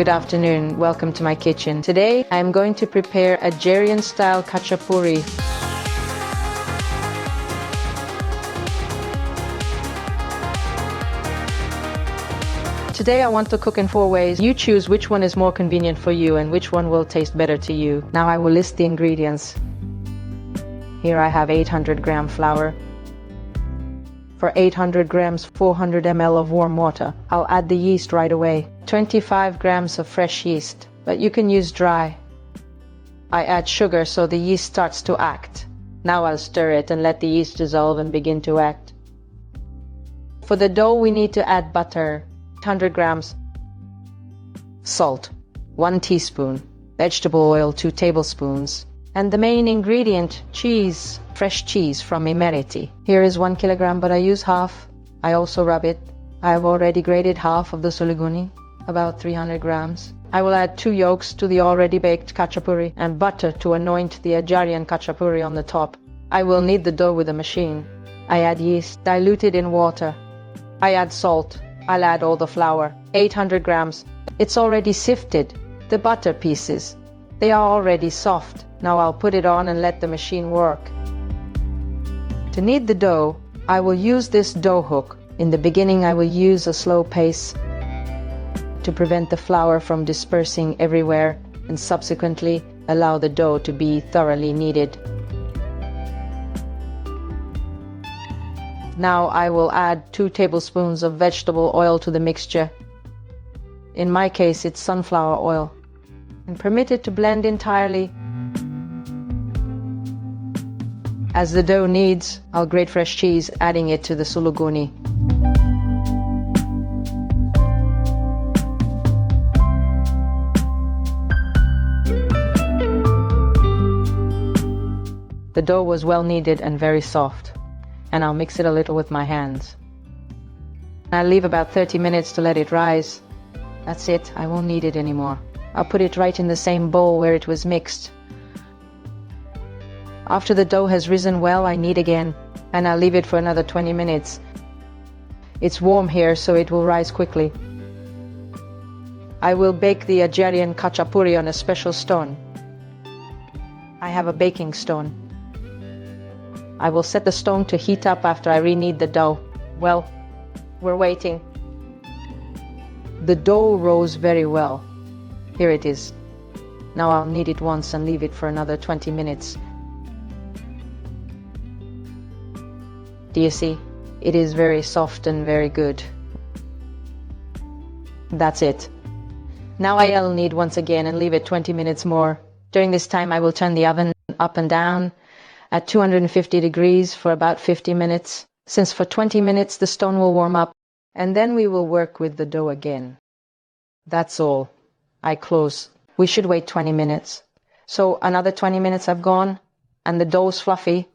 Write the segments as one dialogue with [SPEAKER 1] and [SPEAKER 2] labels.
[SPEAKER 1] Good afternoon, welcome to my kitchen. Today I am going to prepare Adjarian-style khachapuri. Today I want to cook in 4 ways. You choose which one is more convenient for you and which one will taste better to you. Now I will list the ingredients. Here I have 800 gram flour. For 800 grams, 400 ml of warm water. I'll add the yeast right away. 25 grams of fresh yeast, but you can use dry. I add sugar so the yeast starts to act. Now I'll stir it and let the yeast dissolve and begin to act. For the dough we need to add butter, 100 grams, salt, 1 teaspoon, vegetable oil, 2 tablespoons, and the main ingredient, cheese, fresh cheese from Imereti. Here is 1 kilogram, but I use half. I also rub it. I have already grated half of the Sulguni, about 300 grams. I will add 2 yolks to the already baked khachapuri and butter to anoint the Adjarian khachapuri on the top. I will knead the dough with a machine. I add yeast, diluted in water. I add salt. I'll add all the flour, 800 grams. It's already sifted. The butter pieces, they are already soft. Now I'll put it on and let the machine work. To knead the dough, I will use this dough hook. In the beginning I will use a slow pace to prevent the flour from dispersing everywhere and subsequently allow the dough to be thoroughly kneaded. Now I will add 2 tablespoons of vegetable oil to the mixture. In my case it's sunflower oil. And permit it to blend entirely. As the dough kneads, I'll grate fresh cheese, adding it to the Sulguni. The dough was well kneaded and very soft, and I'll mix it a little with my hands. I'll leave about 30 minutes to let it rise. That's it, I won't knead it anymore. I'll put it right in the same bowl where it was mixed. After the dough has risen well, I knead again, and I'll leave it for another 20 minutes. It's warm here, so it will rise quickly. I will bake the Adjarian khachapuri on a special stone. I have a baking stone. I will set the stone to heat up after I re-knead the dough. Well, we're waiting. The dough rose very well. Here it is. Now I'll knead it once and leave it for another 20 minutes. Do you see? It is very soft and very good. That's it. Now I'll knead once again and leave it 20 minutes more. During this time I will turn the oven up and down at 250 degrees for about 50 minutes, since for 20 minutes the stone will warm up, and then we will work with the dough again. That's all. I close. We should wait 20 minutes. So another 20 minutes have gone, and the dough's fluffy.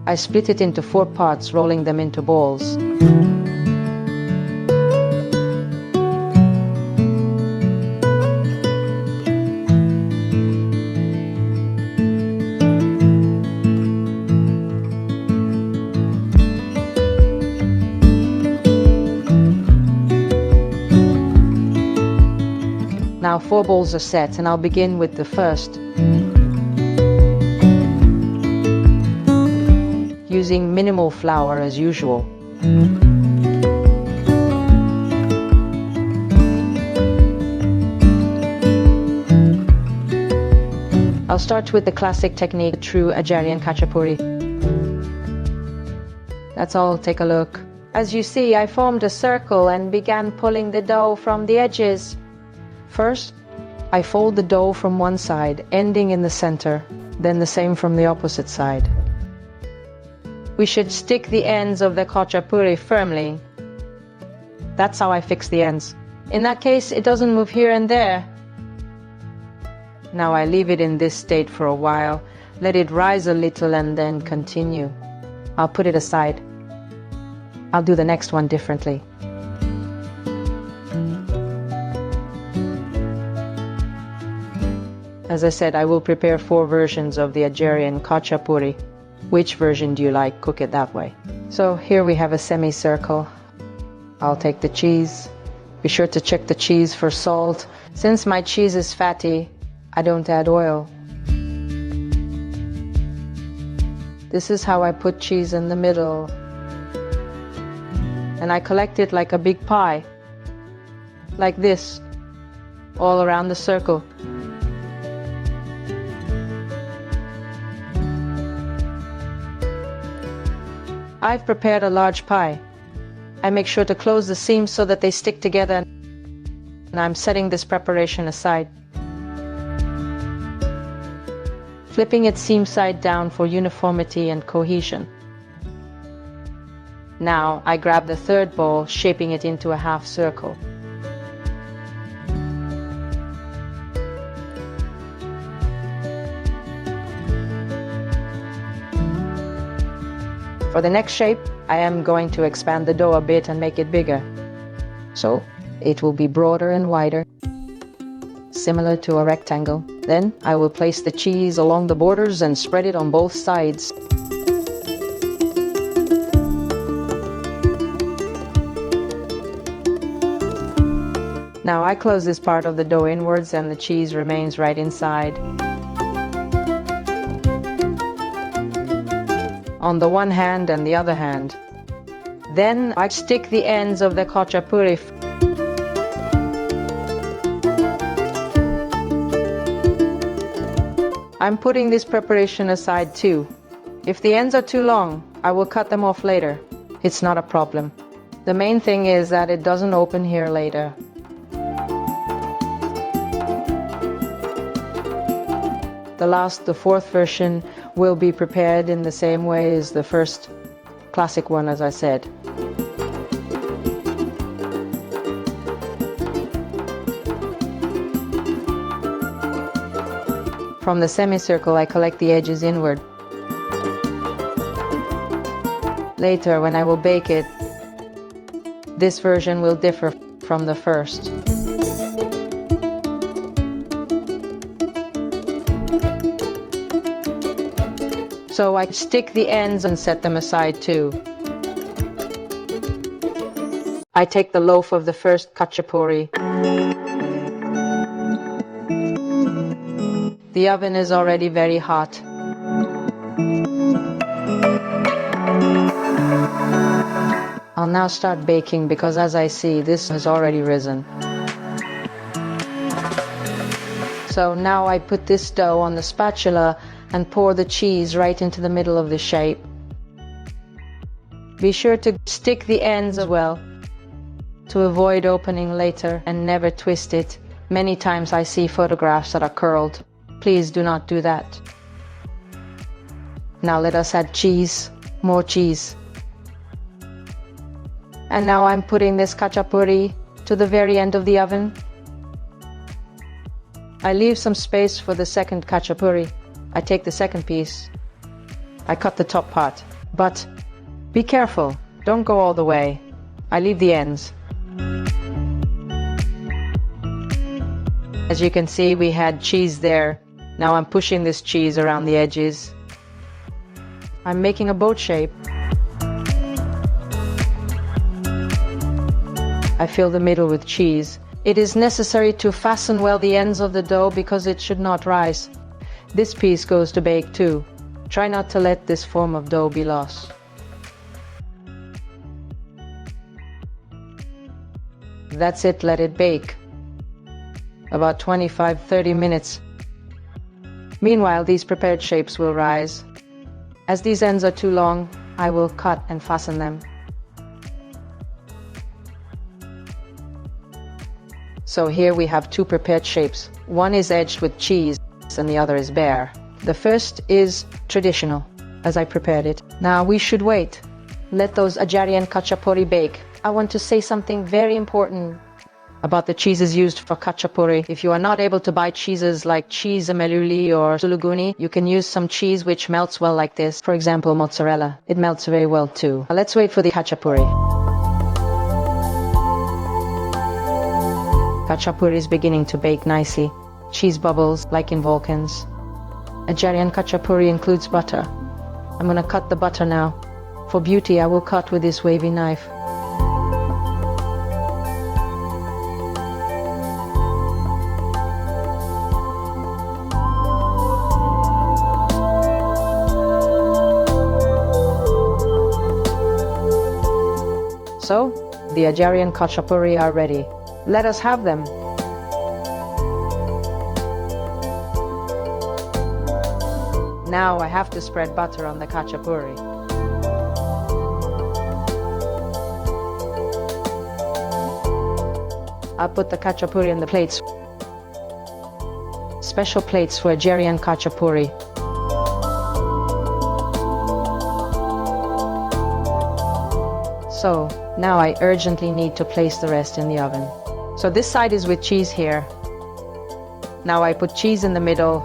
[SPEAKER 1] I split it into 4 parts, rolling them into balls. Now 4 balls are set, and I'll begin with the first. Using minimal flour as usual. I'll start with the classic technique, the true Adjarian khachapuri. That's all, take a look. As you see, I formed a circle and began pulling the dough from the edges. First, I fold the dough from one side, ending in the center, then the same from the opposite side. We should stick the ends of the khachapuri firmly. That's how I fix the ends. In that case, it doesn't move here and there. Now I leave it in this state for a while, let it rise a little and then continue. I'll put it aside. I'll do the next one differently. As I said, I will prepare 4 versions of the Adjarian Khachapuri. Which version do you like? Cook it that way. So here we have a semicircle. I'll take the cheese. Be sure to check the cheese for salt. Since my cheese is fatty, I don't add oil. This is how I put cheese in the middle. And I collect it like a big pie. Like this, all around the circle. I've prepared a large pie. I make sure to close the seams so that they stick together, and I'm setting this preparation aside. Flipping it seam side down for uniformity and cohesion. Now I grab the third bowl, shaping it into a half circle. For the next shape, I am going to expand the dough a bit and make it bigger. So it will be broader and wider, similar to a rectangle. Then I will place the cheese along the borders and spread it on both sides. Now I close this part of the dough inwards and the cheese remains right inside. On the one hand and the other hand. Then I stick the ends of the khachapuri. I'm putting this preparation aside too. If the ends are too long, I will cut them off later. It's not a problem. The main thing is that it doesn't open here later. The fourth version will be prepared in the same way as the first classic one, as I said. From the semicircle, I collect the edges inward. Later, when I will bake it, this version will differ from the first. So I stick the ends and set them aside too. I take the loaf of the first khachapuri. The oven is already very hot. I'll now start baking because, as I see, this has already risen. So now I put this dough on the spatula and pour the cheese right into the middle of the shape. Be sure to stick the ends as well to avoid opening later, and never twist it. Many times I see photographs that are curled. Please do not do that. Now let us add cheese, more cheese. And now I'm putting this khachapuri to the very end of the oven. I leave some space for the second khachapuri. I take the second piece. I cut the top part. But be careful, don't go all the way. I leave the ends. As you can see, we had cheese there. Now I'm pushing this cheese around the edges. I'm making a boat shape. I fill the middle with cheese. It is necessary to fasten well the ends of the dough because it should not rise. This piece goes to bake too. Try not to let this form of dough be lost. That's it, let it bake. About 25-30 minutes. Meanwhile, these prepared shapes will rise. As these ends are too long, I will cut and fasten them. So here we have 2 prepared shapes. One is edged with cheese and the other is bare. The first is traditional, as I prepared it. Now we should wait. Let those Adjarian Khachapuri bake. I want to say something very important about the cheeses used for khachapuri. If you are not able to buy cheeses like cheese Imeruli or Sulguni, you can use some cheese which melts well like this. For example, mozzarella. It melts very well too. Let's wait for the khachapuri. Khachapuri is beginning to bake nicely. cheese bubbles like in volcans. Adjarian khachapuri includes butter. I'm gonna cut the butter now. For beauty, I will cut with this wavy knife. So, the Adjarian Khachapuri are ready. Let us have them. Now I have to spread butter on the khachapuri. I'll put the khachapuri in the plates. Special plates for Adjarian khachapuri. So, now I urgently need to place the rest in the oven. So this side is with cheese here. Now I put cheese in the middle.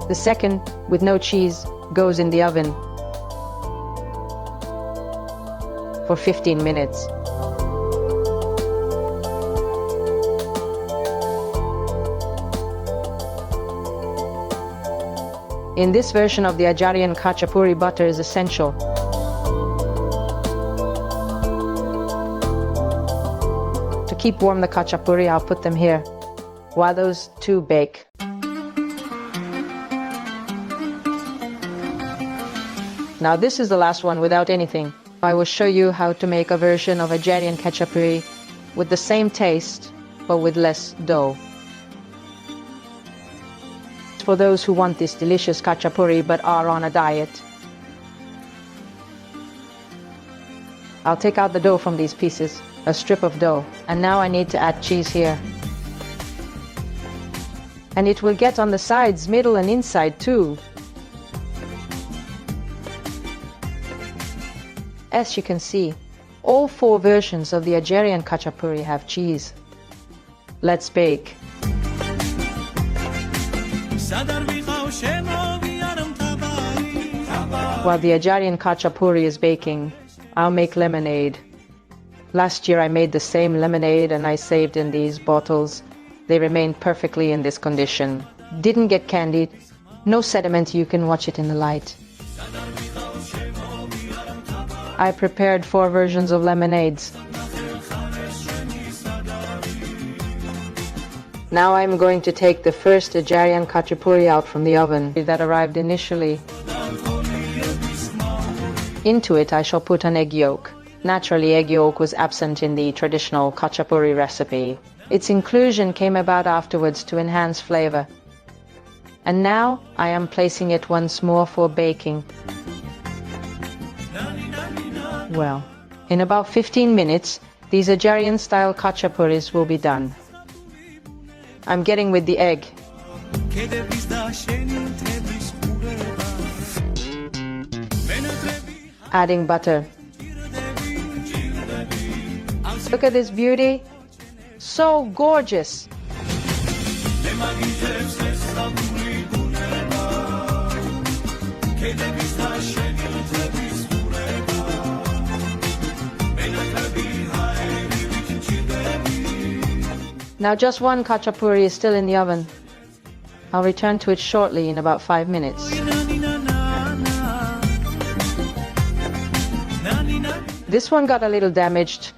[SPEAKER 1] The second, with no cheese, goes in the oven for 15 minutes. In this version of the Adjarian Khachapuri, butter is essential. To keep warm the khachapuri, I'll put them here while those two bake. Now this is the last one without anything. I will show you how to make a version of Adjarian khachapuri with the same taste but with less dough. For those who want this delicious khachapuri but are on a diet, I'll take out the dough from these pieces, a strip of dough, and now I need to add cheese here. And it will get on the sides, middle and inside too. As you can see, all four versions of the Adjarian Khachapuri have cheese. Let's bake. While the Adjarian Khachapuri is baking, I'll make lemonade. Last year I made the same lemonade and I saved in these bottles. They remain perfectly in this condition. Didn't get candied, no sediment, you can watch it in the light. I prepared 4 versions of lemonades. Now I'm going to take the first Adjarian Khachapuri out from the oven that arrived initially. Into it I shall put an egg yolk. Naturally, egg yolk was absent in the traditional Khachapuri recipe. Its inclusion came about afterwards to enhance flavor. And now I am placing it once more for baking. Well, in about 15 minutes, these Adjarian-style khacapuris will be done. I'm getting with the egg. Adding butter. Look at this beauty. So gorgeous. Now just one khachapuri is still in the oven. I'll return to it shortly in about 5 minutes. This one got a little damaged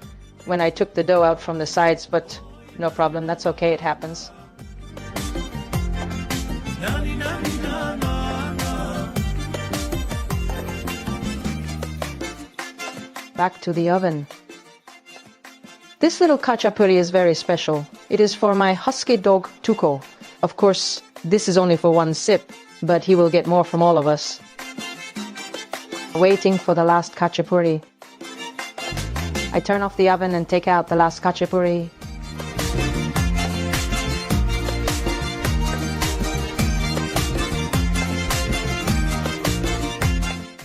[SPEAKER 1] when I took the dough out from the sides, but no problem, that's okay, it happens. Back to the oven. This little khachapuri is very special. It is for my husky dog Tuko. Of course, this is only for one sip, but he will get more from all of us. Waiting for the last khachapuri. I turn off the oven and take out the last khachapuri.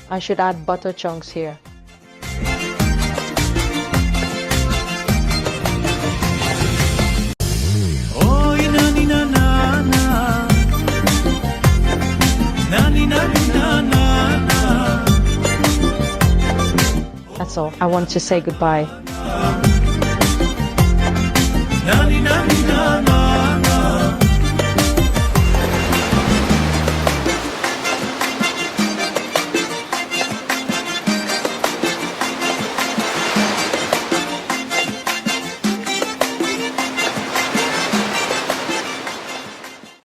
[SPEAKER 1] I should add butter chunks here. that's all. I want to say goodbye.
[SPEAKER 2] Nani, nani, nani.